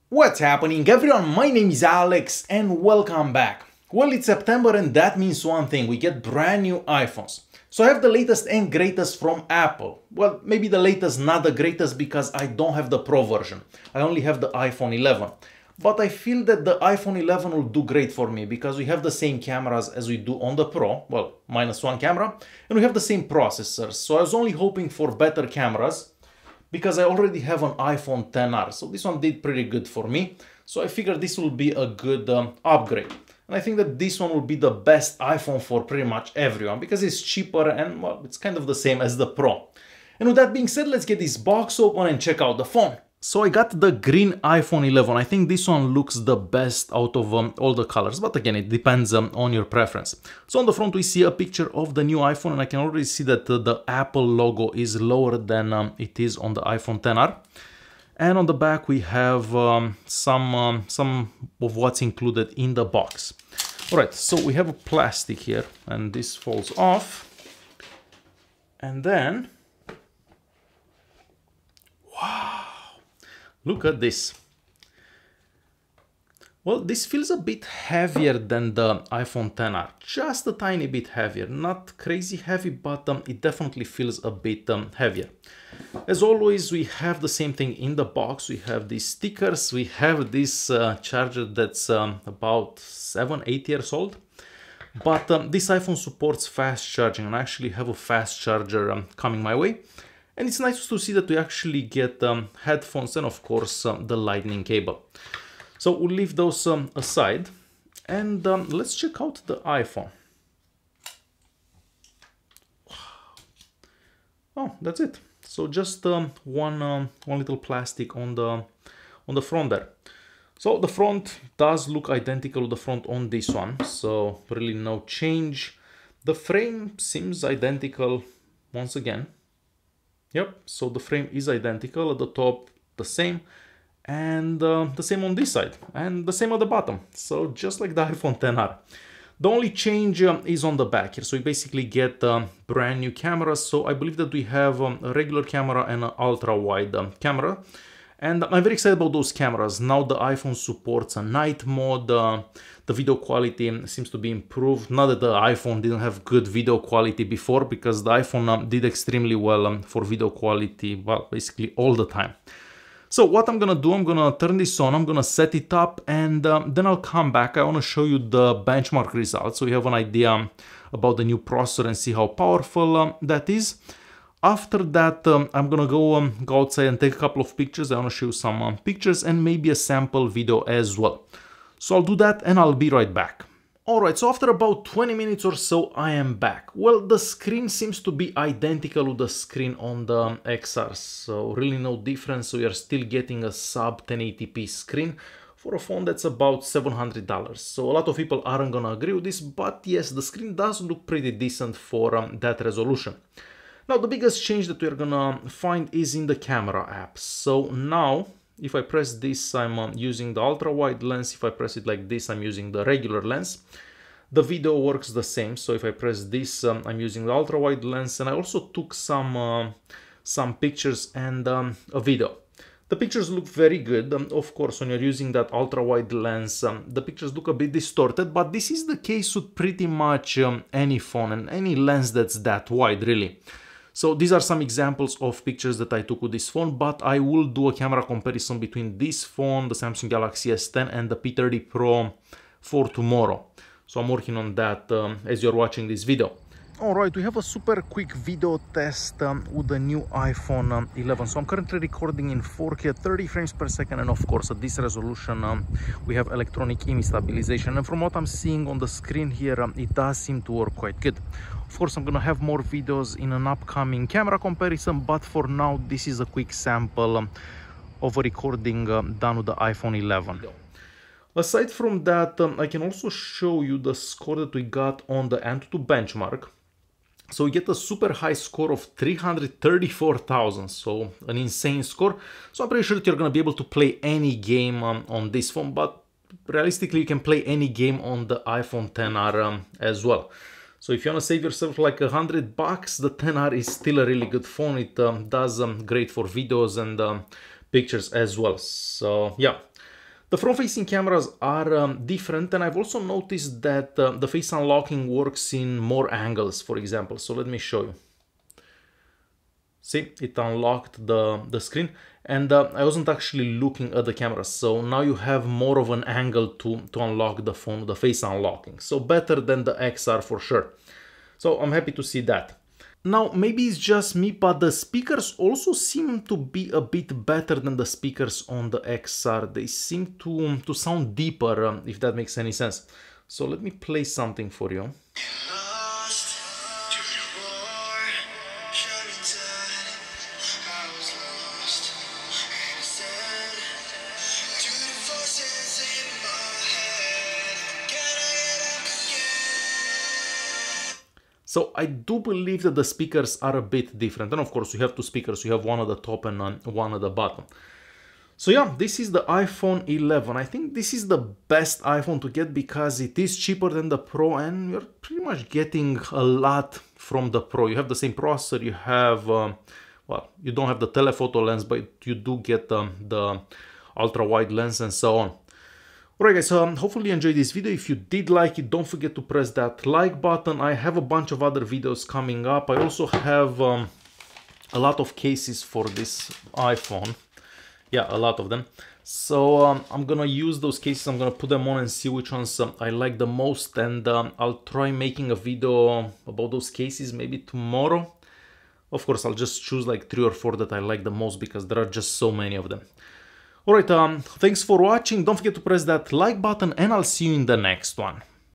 What's happening, everyone? My name is Alex and welcome back. Well, it's September and that means one thing, we get brand new iPhones. So I have the latest and greatest from Apple. Well, maybe the latest, not the greatest, because I don't have the Pro version. I only have the iPhone 11. But I feel that the iPhone 11 will do great for me because we have the same cameras as we do on the Pro, well, minus one camera, and we have the same processors. So I was only hoping for better cameras, because I already have an iPhone XR, so this one did pretty good for me. So I figured this will be a good upgrade. And I think that this one will be the best iPhone for pretty much everyone, because it's cheaper and, well, it's kind of the same as the Pro. And with that being said, let's get this box open and check out the phone. So I got the green iPhone 11. I think this one looks the best out of all the colors, but again, it depends on your preference. So on the front we see a picture of the new iPhone, and I can already see that the Apple logo is lower than it is on the iPhone XR. And on the back we have some of what's included in the box. Alright, so we have a plastic here, and this falls off. And then, wow! Look at this. Well, this feels a bit heavier than the iPhone XR, just a tiny bit heavier. Not crazy heavy, but it definitely feels a bit heavier. As always, we have the same thing in the box. We have these stickers, we have this charger that's about 7-8 years old. But this iPhone supports fast charging, and I actually have a fast charger coming my way. And it's nice to see that we actually get headphones and, of course, the lightning cable. So we'll leave those aside, and let's check out the iPhone. Wow. Oh, that's it. So just one little plastic on the front there. So the front does look identical to the front on this one, so really no change. The frame seems identical once again. Yep, so the frame is identical, at the top the same, and the same on this side, and the same at the bottom, so just like the iPhone XR. The only change is on the back here, so we basically get brand new cameras. So I believe that we have a regular camera and an ultra-wide camera, and I'm very excited about those cameras. Now the iPhone supports a night mode. The video quality seems to be improved. Not that the iPhone didn't have good video quality before, because the iPhone did extremely well for video quality, well, basically all the time. So what I'm gonna do, I'm gonna turn this on, I'm gonna set it up, and then I'll come back. I wanna show you the benchmark results, so you have an idea about the new processor and see how powerful that is. After that, I'm gonna go outside and take a couple of pictures. I wanna show you some pictures and maybe a sample video as well. So I'll do that and I'll be right back. Alright, so after about 20 minutes or so, I am back. Well, the screen seems to be identical to the screen on the XR, so really no difference. So we are still getting a sub 1080p screen for a phone that's about $700. So a lot of people aren't gonna agree with this, but yes, the screen does look pretty decent for that resolution. Now, the biggest change that we're gonna find is in the camera app. So now, if I press this, I'm using the ultra-wide lens. If I press it like this, I'm using the regular lens. The video works the same. So if I press this, I'm using the ultra-wide lens. And I also took some pictures and a video. The pictures look very good. Of course, when you're using that ultra-wide lens, the pictures look a bit distorted. But this is the case with pretty much any phone and any lens that's that wide, really. So these are some examples of pictures that I took with this phone, but I will do a camera comparison between this phone, the Samsung Galaxy S10, and the P30 Pro for tomorrow. So I'm working on that as you're watching this video. Alright, we have a super quick video test with the new iPhone 11. So I'm currently recording in 4K at 30 frames per second, and of course at this resolution we have electronic image stabilization, and from what I'm seeing on the screen here, it does seem to work quite good. Of course, I'm gonna have more videos in an upcoming camera comparison, but for now this is a quick sample of a recording done with the iPhone 11. Aside from that, I can also show you the score that we got on the Antutu benchmark. So we get a super high score of 334,000, so an insane score. So I'm pretty sure that you're going to be able to play any game on this phone, but realistically you can play any game on the iPhone XR as well. So if you want to save yourself like $100, the XR is still a really good phone. It does great for videos and pictures as well. So yeah. The front-facing cameras are different, and I've also noticed that the face unlocking works in more angles, for example. So let me show you. See, it unlocked the screen, and I wasn't actually looking at the camera. So now you have more of an angle to unlock the phone, the face unlocking. So better than the XR for sure. So I'm happy to see that. Now, maybe it's just me, but the speakers also seem to be a bit better than the speakers on the XR. They seem to sound deeper, if that makes any sense. So let me play something for you. So I do believe that the speakers are a bit different. And of course, you have two speakers. You have one at the top and one at the bottom. So yeah, this is the iPhone 11. I think this is the best iPhone to get because it is cheaper than the Pro, and you're pretty much getting a lot from the Pro. You have the same processor, you have, well, you don't have the telephoto lens, but you do get the ultra-wide lens and so on. Alright guys, hopefully you enjoyed this video. If you did like it, don't forget to press that like button. I have a bunch of other videos coming up. I also have a lot of cases for this iPhone. Yeah, a lot of them. So I'm gonna use those cases, I'm gonna put them on and see which ones I like the most, and I'll try making a video about those cases maybe tomorrow. Of course, I'll just choose like 3 or 4 that I like the most because there are just so many of them. Alright, thanks for watching. Don't forget to press that like button, and I'll see you in the next one.